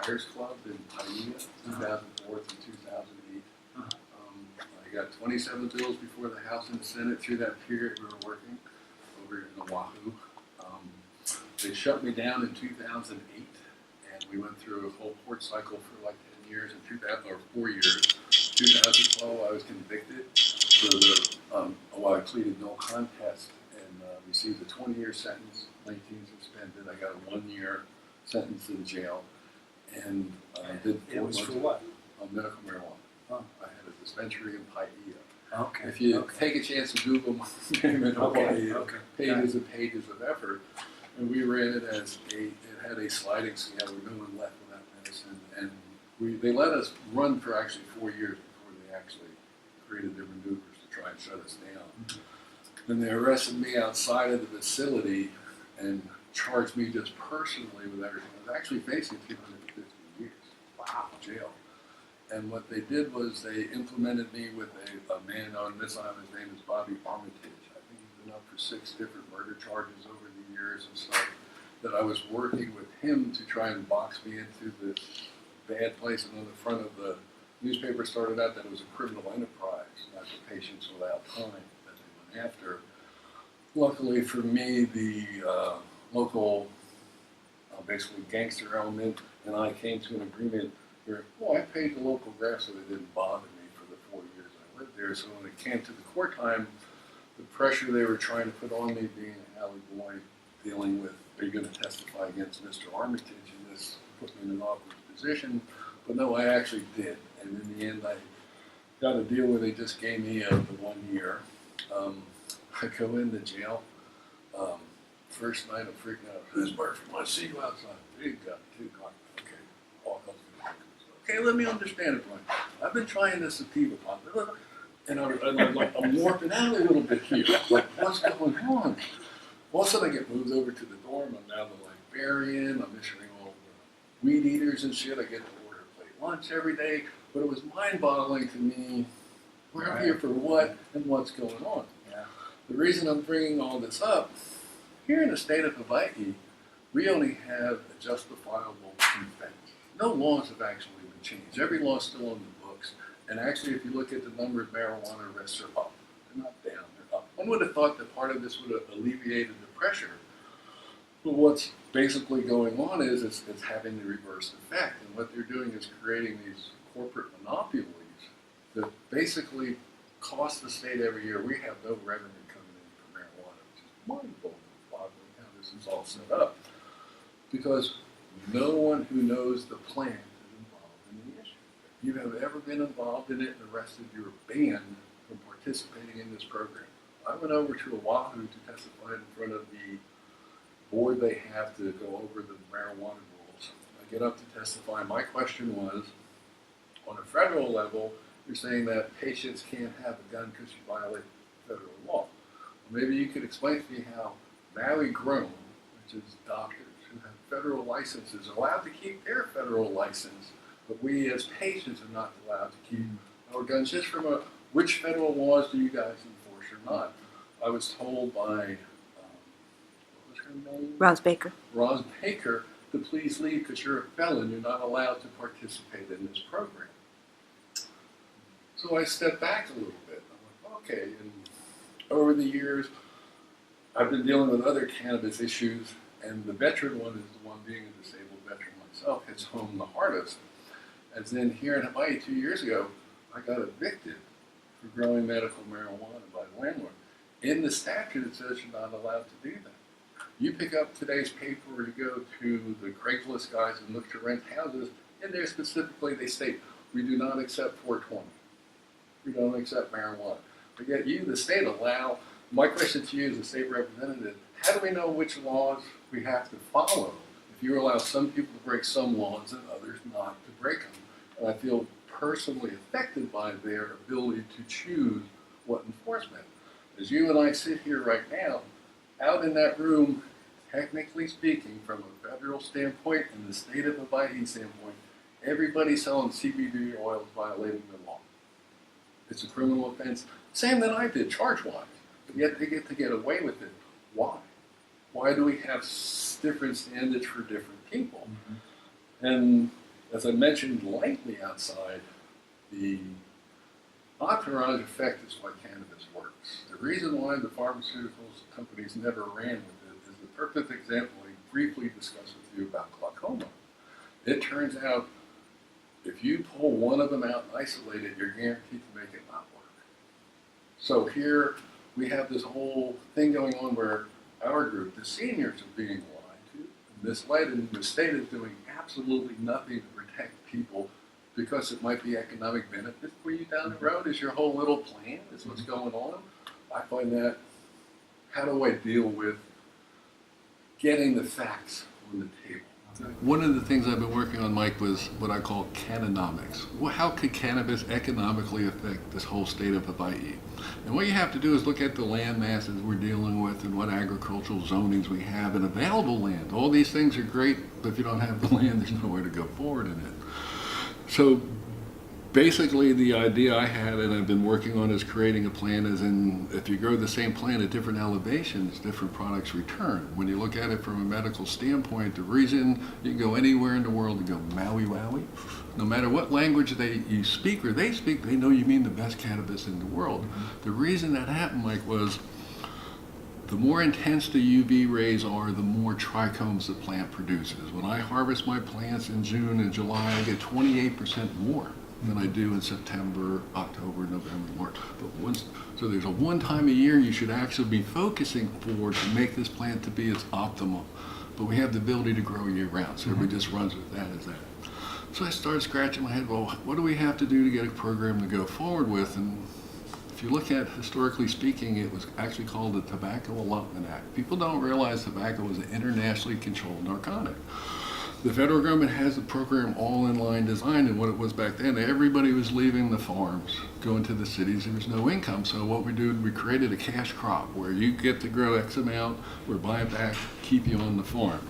Liars Club in Lahaina, 2004 through 2008. I got 27 bills before the House and the Senate through that period we were working over in Oahu. They shut me down in 2008, and we went through a whole court cycle for like 10 years, and 4 years. 2012, I was convicted for I pleaded no contest and received a 20-year sentence, 19 suspended. I got a 1-year sentence in jail, and did 4 It was months for what? of medical marijuana. Oh. I had a dispensary in Paia. Okay. If you take a chance to Google my name in Hawaii, pages and pages of effort, and we ran it as it had a sliding scale where no one left without medicine, and they let us run for actually 4 years before they actually created their maneuvers to try and shut us down. Mm-hmm. Then they arrested me outside of the facility and charged me just personally with everything. I was actually facing 250 years. Wow, jail. And what they did was they implemented me with a man on this island. His name is Bobby Armitage. I think he's been up for 6 different murder charges over the years and stuff. That I was working with him to try and box me into this bad place. And on the front of the newspaper started out that it was a criminal enterprise, not the patients without time that they went after. Luckily for me, the local basically gangster element and I came to an agreement where, well, I paid the local graft so they didn't bother me for the 4 years I lived there. So when it came to the court time, the pressure they were trying to put on me, being an alley boy, dealing with, are you going to testify against Mr. Armitage? And this put me in an awkward position. But no, I actually did. And in the end, I got a deal where they just gave me the 1 year. I go into jail. First night, I'm freaking out. Who's Murphy? Want to see you outside? There you go. Okay. All hell's gonna break loose. Okay, let me understand it, Brian. I've been trying this sativa pot, and I'm warping out a little bit here. Like, what's going on? All of a sudden, I get moved over to the dorm. I'm now the librarian. I'm issuing all the weed eaters and shit. I get to order a plate lunch every day. But it was mind-boggling to me. We're here for what and what's going on. Yeah. The reason I'm bringing all this up, here in the state of Hawaii, we only have a justifiable offense. No laws have actually been changed. Every law is still on the books. And actually, if you look at the number of marijuana arrests are up. They're not down, they're up. One would have thought that part of this would have alleviated the pressure. But what's basically going on is it's having the reverse effect. And what they're doing is creating these corporate monopolies that basically cost the state every year. We have no revenue coming in from marijuana, which is mind-boggling how this is all set up. Because no one who knows the plant is involved in the issue. If you have ever been involved in it and arrested, you're banned from participating in this program. I went over to Oahu to testify in front of the board they have to go over the marijuana rules. I get up to testify. My question was, on a federal level, you're saying that patients can't have a gun because you violate federal law. Well, maybe you could explain to me how Maui grown, which is doctors who have federal licenses, are allowed to keep their federal license, but we as patients are not allowed to keep our guns. Just from which federal laws do you guys enforce or not? I was told by, what was her name? Roz Baker. Roz Baker, to please leave because you're a felon. You're not allowed to participate in this program. So I stepped back a little bit. I'm like, okay. And over the years, I've been dealing with other cannabis issues, and the veteran one is the one, being a disabled veteran myself, hits home the hardest. As then here in Hawaii 2 years ago, I got evicted for growing medical marijuana by the landlord. In the statute, it says you're not allowed to do that. You pick up today's paper or you go to the Craigslist guys and look to rent houses, and there specifically they state, we do not accept 420. We don't accept marijuana. But yet you, the state, allow. My question to you as a state representative, how do we know which laws we have to follow if you allow some people to break some laws and others not to break them? And I feel personally affected by their ability to choose what enforcement. As you and I sit here right now, out in that room, technically speaking, from a federal standpoint and the state of Hawaii standpoint, everybody selling CBD oil is violating the law. It's a criminal offense, same that I did, charge-wise, but yet they get to get away with it. Why? Why do we have different standards for different people? Mm-hmm. And as I mentioned lightly outside, the entourage effect is why cannabis works. The reason why the pharmaceuticals companies never ran with it is the perfect example I briefly discussed with you about glaucoma. It turns out if you pull one of them out and isolate it, you're guaranteed to make it not work. So here we have this whole thing going on where our group, the seniors, are being lied to, misled, and the state is doing absolutely nothing to protect people because it might be economic benefit for you down the road. Is your whole little plan is what's going on. I find that, how do I deal with getting the facts on the table? One of the things I've been working on, Mike, was what I call canonomics. Well, how could cannabis economically affect this whole state of Hawaii? And what you have to do is look at the land masses we're dealing with and what agricultural zonings we have and available land. All these things are great, but if you don't have the land, there's nowhere to go forward in it. So basically the idea I had and I've been working on is creating a plan as in if you grow the same plant at different elevations, different products return. When you look at it from a medical standpoint, the reason you can go anywhere in the world and go Maui Wowie, no matter what language you speak or they speak, they know you mean the best cannabis in the world. The reason that happened, Mike, was the more intense the UV rays are, the more trichomes the plant produces. When I harvest my plants in June and July, I get 28% more than I do in September, October, November, March. So there's a one time a year you should actually be focusing for to make this plant to be its optimal. But we have the ability to grow year round, so everybody just runs with that as that. So I started scratching my head, well, what do we have to do to get a program to go forward with? And if you look at, historically speaking, it was actually called the Tobacco Allotment Act. People don't realize tobacco is an internationally controlled narcotic. The federal government has the program all in line designed, and what it was back then, everybody was leaving the farms, going to the cities, there was no income. So what we did, we created a cash crop where you get to grow X amount, we're buying back, keep you on the farm.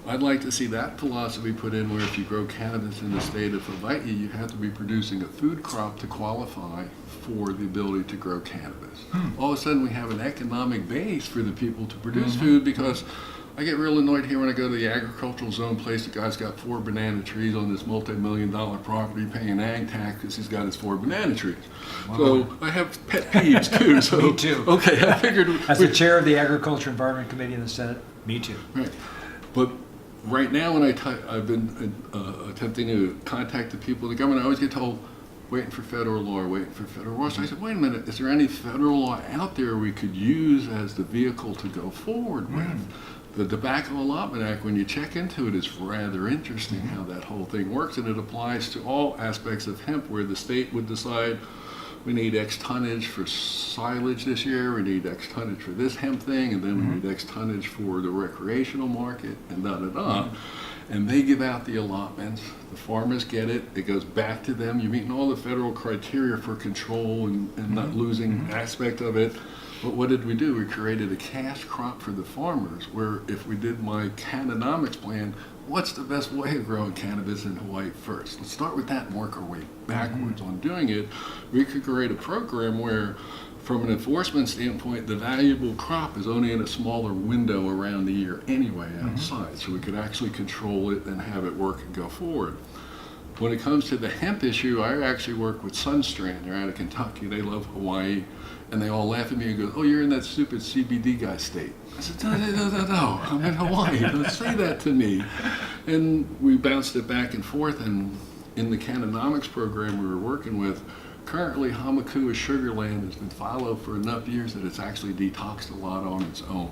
I'd like to see that philosophy put in where if you grow cannabis in the state of Hawaii, you have to be producing a food crop to qualify for the ability to grow cannabis. All of a sudden we have an economic base for the people to produce food, because I get real annoyed here when I go to the agricultural zone place. The guy's got 4 banana trees on this multi-million-dollar property paying ag tax because he's got his 4 banana trees. Wow. So I have pet peeves too. So, me too. Okay, I figured. As the chair of the Agriculture Environment Committee in the Senate, me too. Right. But right now when I've been attempting to contact the people in the government, I always get told, waiting for federal law, waiting for federal law. So I said, wait a minute, is there any federal law out there we could use as the vehicle to go forward with? The Tobacco Allotment Act, when you check into it, is rather interesting how that whole thing works, and it applies to all aspects of hemp, where the state would decide we need X tonnage for silage this year, we need X tonnage for this hemp thing, and then we need X tonnage for the recreational market, and da-da-da. And they give out the allotments, the farmers get it, it goes back to them. You're meeting all the federal criteria for control and not losing aspect of it. But what did we do? We created a cash crop for the farmers, where if we did my canonomics plan, what's the best way of growing cannabis in Hawaii first? Let's start with that and work our way backwards on doing it. We could create a program where, from an enforcement standpoint, the valuable crop is only in a smaller window around the year anyway outside, so we could actually control it and have it work and go forward. When it comes to the hemp issue, I actually work with Sunstrand. They're out of Kentucky. They love Hawaii. And they all laugh at me and go, oh, you're in that stupid CBD guy state. I said, no, I'm in Hawaii. Don't say that to me. And we bounced it back and forth. And in the canonomics program we were working with, currently Hamakua Sugarland has been followed for enough years that it's actually detoxed a lot on its own.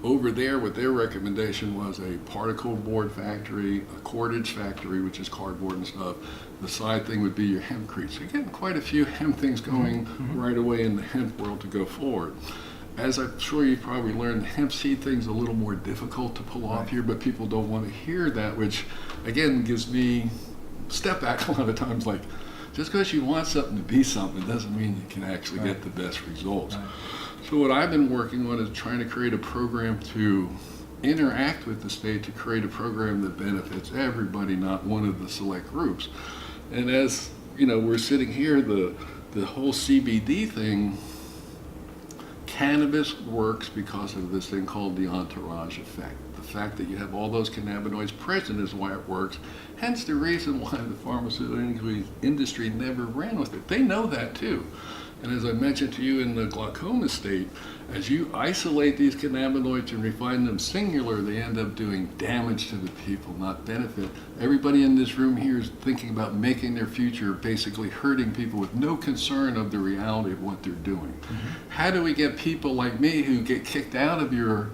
Over there, what their recommendation was a particle board factory, a cordage factory, which is cardboard and stuff. The side thing would be your hempcrete. So you're getting quite a few hemp things going right away in the hemp world to go forward. As I'm sure you've probably learned, the hemp seed thing's a little more difficult to pull off here, but people don't want to hear that, which again gives me step back a lot of times, like, just because you want something to be something doesn't mean you can actually get the best results. So what I've been working on is trying to create a program to interact with the state to create a program that benefits everybody, not one of the select groups. And as you know, we're sitting here, the whole CBD thing, cannabis works because of this thing called the entourage effect. The fact that you have all those cannabinoids present is why it works. Hence the reason why the pharmaceutical industry never ran with it. They know that too. And as I mentioned to you in the glaucoma state, as you isolate these cannabinoids and refine them singular, they end up doing damage to the people, not benefit. Everybody in this room here is thinking about making their future, basically hurting people with no concern of the reality of what they're doing. Mm-hmm. How do we get people like me who get kicked out of your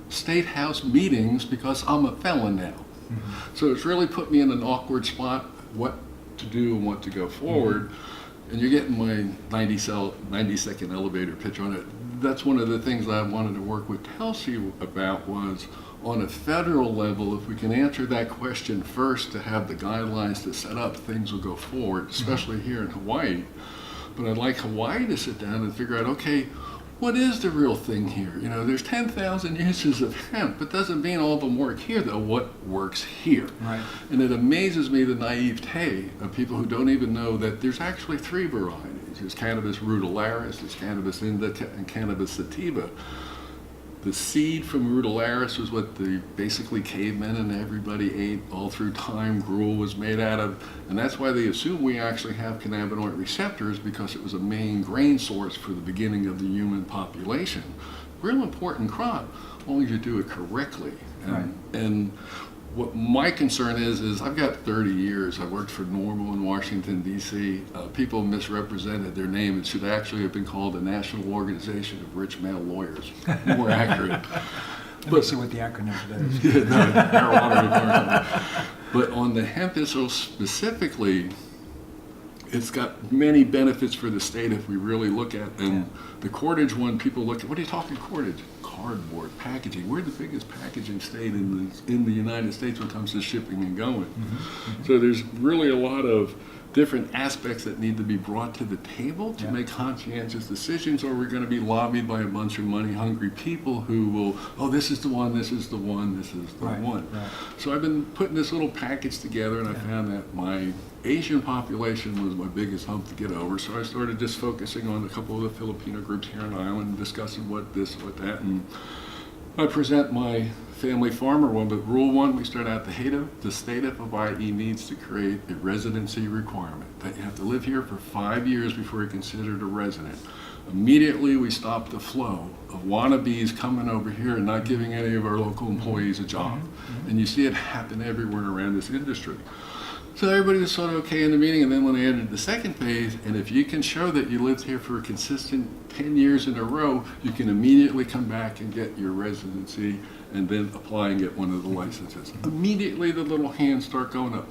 state house meetings because I'm a felon now? Mm-hmm. So it's really put me in an awkward spot, what to do and what to go forward. Mm-hmm. And you're getting my 90-second elevator pitch on it. That's one of the things I wanted to work with Kelsey about was on a federal level, if we can answer that question first to have the guidelines to set up, things will go forward, especially here in Hawaii. But I'd like Hawaii to sit down and figure out, okay, what is the real thing here? You know, there's 10,000 uses of hemp. It doesn't mean all of them work here, though. What works here? Right. And it amazes me the naivete of people who don't even know that there's actually 3 varieties. There's cannabis rudularis, there's cannabis indica, and cannabis sativa. The seed from rudularis was what the basically cavemen and everybody ate all through time. Gruel was made out of, and that's why they assume we actually have cannabinoid receptors, because it was a main grain source for the beginning of the human population. Real important crop, as long as you do it correctly. And what my concern is I've got 30 years. I worked for Normal in Washington, D.C. People misrepresented their name. It should actually have been called the National Organization of Rich Male Lawyers. More accurate. Let me see what the acronym for that is. Yeah, no, marijuana. But on the hemp issue specifically, it's got many benefits for the state if we really look at. And the cordage one, people look at, what are you talking cordage? Cardboard packaging. We're the biggest packaging state in the United States when it comes to shipping and going. Mm-hmm. So there's really a lot of different aspects that need to be brought to the table to make conscientious decisions, or we're going to be lobbied by a bunch of money-hungry people who will, oh, this is the one, this is the one, this is the one. Right. So I've been putting this little package together, and I found that my Asian population was my biggest hump to get over, so I started just focusing on a couple of the Filipino groups here on the island, discussing what this, what that, and I present my family farmer one, but rule one, we start out the state of Hawaii needs to create a residency requirement, that you have to live here for 5 years before you're considered a resident. Immediately we stop the flow of wannabes coming over here and not giving any of our local employees a job. Mm-hmm. And you see it happen everywhere around this industry. So everybody was sort of okay in the meeting, and then when they entered the second phase, and if you can show that you lived here for a consistent 10 years in a row, you can immediately come back and get your residency and then apply and get one of the licenses. Immediately the little hands start going up.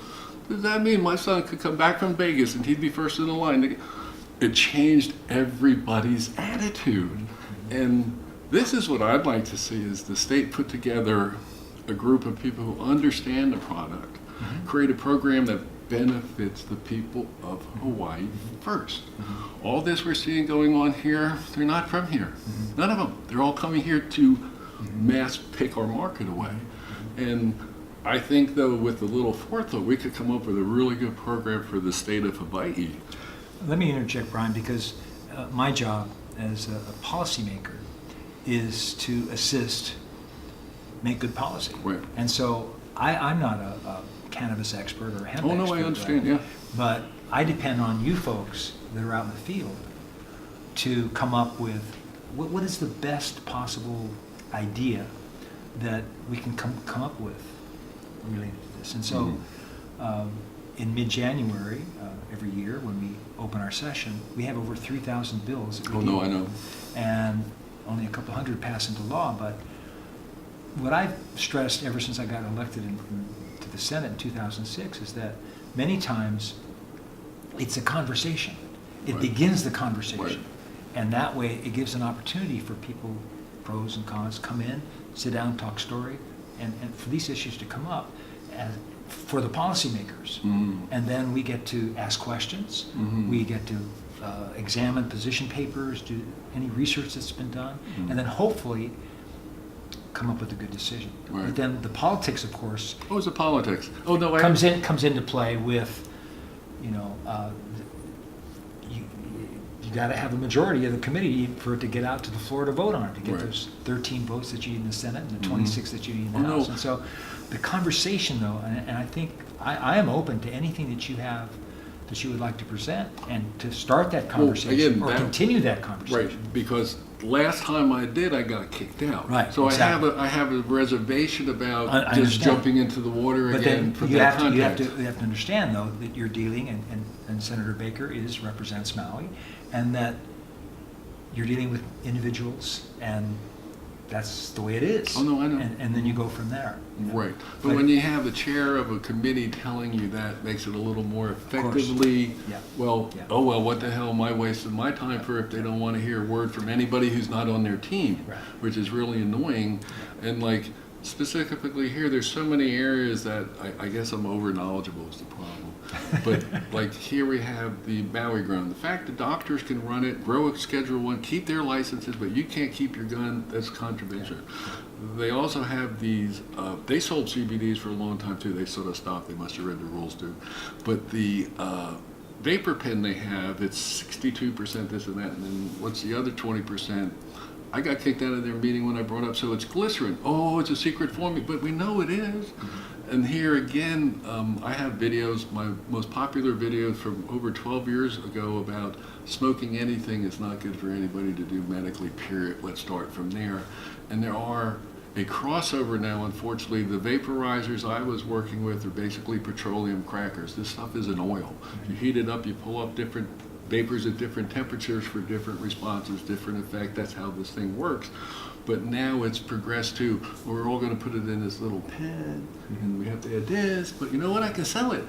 Does that mean my son could come back from Vegas and he'd be first in the line? It changed everybody's attitude. And this is what I'd like to see, is the state put together a group of people who understand the product, create a program that benefits the people of Hawaii first. All this we're seeing going on here, they're not from here. None of them. They're all coming here to mass pick our market away. And I think, though, with a little forethought, we could come up with a really good program for the state of Hawaii. Let me interject, Brian, because my job as a policymaker is to assist make good policy. Right. And so I'm not a cannabis expert or a hemp expert. Oh, no, I understand, yeah. But I depend on you folks that are out in the field to come up with what is the best possible idea that we can come up with related to this. And so in mid-January, every year when we open our session, we have over 3,000 bills that we deal with. I know. And only a couple hundred pass into law. But what I've stressed ever since I got elected to the Senate in 2006 is that many times it's a conversation. It begins the conversation. Right. And that way it gives an opportunity for people, pros and cons, come in, sit down, talk story, and for these issues to come up for the policymakers. And then we get to ask questions. We get to examine position papers, do any research that's been done, and then hopefully come up with a good decision. Right. But then the politics, of course. What was the politics? Oh no, comes into play with, you you got to have a majority of the committee for it to get out to the floor to vote on it, to get Right. those 13 votes that you need in the Senate and the Mhm. 26 that you need in the Oh, no. House. And so the conversation, though, and I think I am open to anything that you have that you would like to present and to start that conversation again, or that- continue that Right, conversation. because last time I did, I got kicked out. Right, So exactly. I have a reservation about I just understand. jumping into the water But again then for you that have, to, you, have context. to, you have to understand, though, that you're dealing, and Senator Baker represents Maui, and that you're dealing with individuals, and that's the way it is. Oh, no, I know. And then you go from there. Right, but Like- when you have the chair of a committee telling you that, makes it a little more course. effectively, Yeah. well, Yeah. oh, well, what the hell am I wasting my time for if they don't want to hear a word from anybody who's not on their team? Right. Which is really annoying, and like, specifically here, there's so many areas that I guess I'm over knowledgeable is the problem. But like here we have the Maui grown. The fact that doctors can run it, grow a Schedule 1, keep their licenses, but you can't keep your gun, that's contravention. They also have these, they sold CBDs for a long time too. They sort of stopped, they must have read the rules too. But the vapor pen they have, it's 62% this and that, and then what's the other 20%? I got kicked out of their meeting when I brought up, so it's glycerin. Oh, it's a secret formula, but we know it is. And here again, I have videos, my most popular videos from over 12 years ago about smoking anything is not good for anybody to do medically, period. Let's start from there. And there are a crossover now, unfortunately. The vaporizers I was working with are basically petroleum crackers. This stuff is an oil. You heat it up, you pull up different vapors at different temperatures for different responses, different effect. That's how this thing works. But now it's progressed to, we're all going to put it in this little pen, and we have to add this, but you know what, I can sell it.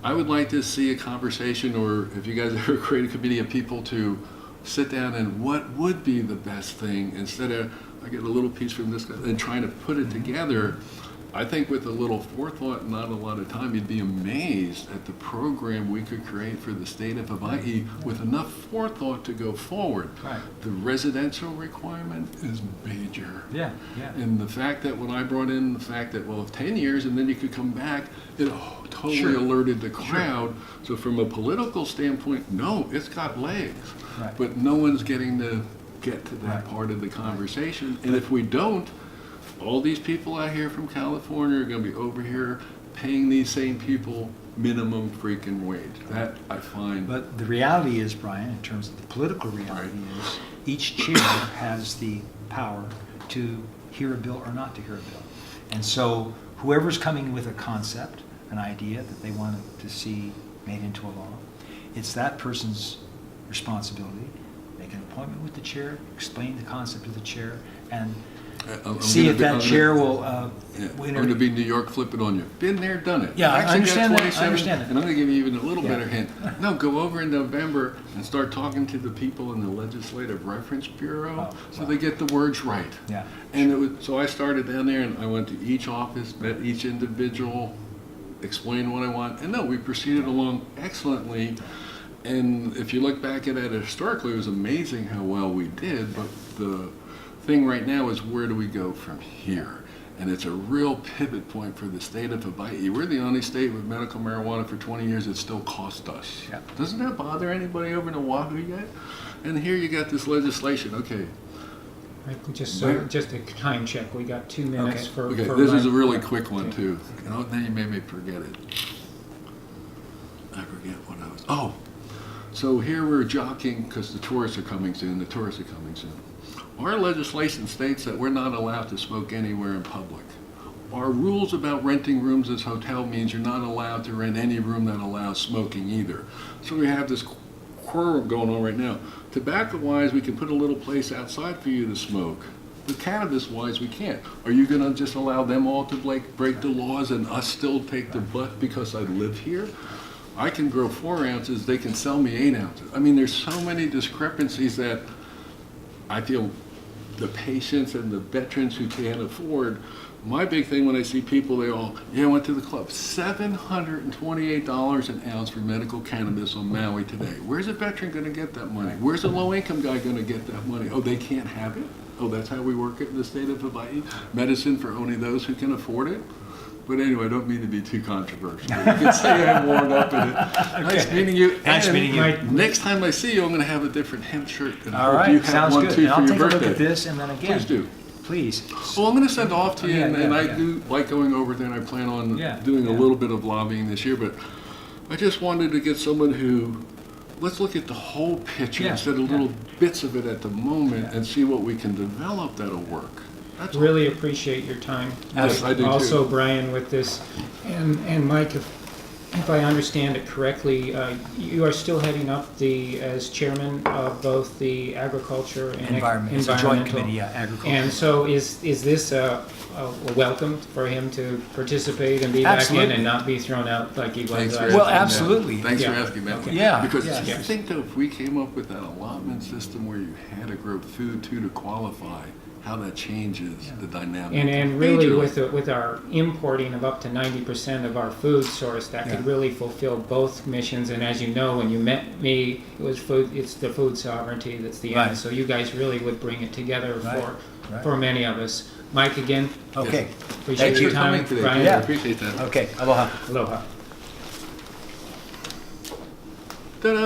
I would like to see a conversation, or if you guys ever create a committee of people to sit down and what would be the best thing, instead of, I get a little piece from this guy, and trying to put it together. I think with a little forethought and not a lot of time, you'd be amazed at the program we could create for the state of Hawaii with enough forethought to go forward. Right. The residential requirement is major. Yeah, yeah. And the fact that when I brought in the fact that, well, 10 years and then you could come back, it totally Sure. alerted the crowd. So from a political standpoint, no, it's got legs. Right. But no one's getting to get to that Right. part of the conversation. And if we don't, all these people out here from California are going to be over here paying these same people minimum freaking wage. That I find. But the reality is, Brian, in terms of the political reality, is each chair has the power to hear a bill or not to hear a bill. And so whoever's coming with a concept, an idea that they want to see made into a law, it's that person's responsibility. Make an appointment with the chair, explain the concept to the chair, and I'm see gonna if be- that I'm chair gonna- will Yeah, I'm winner. going to be New York flipping on you. Been there, done it. Yeah, I Actually got understand that. I 27, understand that. And I'm going to give you even a little Yeah. better hint. No, go over in November and start talking to the people in the Legislative Reference Bureau Oh, so wow. they get the words right. Yeah. And it was, so I started down there and I went to each office, met each individual, explained what I want, and no, we proceeded along excellently. And if you look back at it historically, it was amazing how well we did, but the thing right now is where do we go from here? And it's a real pivot point for the state of Hawaii. We're the only state with medical marijuana for 20 years that still cost us. Yeah. Doesn't that bother anybody over in Oahu yet? And here you got this legislation, okay. Just a time check, we got 2 minutes Okay. for. Okay, for this is a my- really quick one Okay. too. Oh, now you made me forget it. I forget what I was, oh. So here we're jockeying because the tourists are coming soon, Our legislation states that we're not allowed to smoke anywhere in public. Our rules about renting rooms as hotel means you're not allowed to rent any room that allows smoking either. So we have this quarrel going on right now. Tobacco-wise, we can put a little place outside for you to smoke. But cannabis-wise, we can't. Are you going to just allow them all to break the laws and us still take the butt because I live here? I can grow 4 ounces, they can sell me 8 ounces. I mean, there's so many discrepancies that I feel the patients and the veterans who can't afford. My big thing when I see people, they all, yeah, I went to the club. $728 an ounce for medical cannabis on Maui today. Where's a veteran going to get that money? Where's a low-income guy going to get that money? Oh, they can't have it? Oh, that's how we work it in the state of Hawaii? Medicine for only those who can afford it? But anyway, I don't mean to be too controversial. You can say I'm warmed up in it. Nice meeting you. Nice And meeting you. Next time I see you, I'm going to have a different hemp shirt. And All hope right, you have sounds one good. too And for I'll your take a look birthday. at this, and then again, Please do. please. Well, I'm going to send off to you, Yeah, and I yeah. do like going over there, and I plan on Yeah, doing a yeah. little bit of lobbying this year, but I just wanted to get someone who, let's look at the whole picture Yeah, instead of yeah. little bits of it at the moment Yeah. and see what we can develop that'll work. That's all. Really appreciate your time. Yes, I do too. Also, Brian, with this, and Mike, if I understand it correctly, you are still heading up as chairman of both the agriculture and Environment, it's a joint committee, yeah, agriculture. And so is this a welcome for him to participate and be back in Absolutely. and not be thrown out like he was Thanks for last Well, asking that. absolutely. Thanks for Yeah. asking that. Okay. Yeah, Because yeah. I think though, if we came up with that allotment system where you had to grow food too to qualify, how that changes the dynamic. And really Majorly. with our importing of up to 90% of our food source, that could Yeah. really fulfill both missions. And as you know, when you met me, it was food. It's the food sovereignty that's the Right. end. So you guys really would bring it together Right, right. for many of us. Mike, again, Okay, appreciate Thanks your for time. coming today. Brian, I appreciate that. okay, aloha. aloha. Ta-da.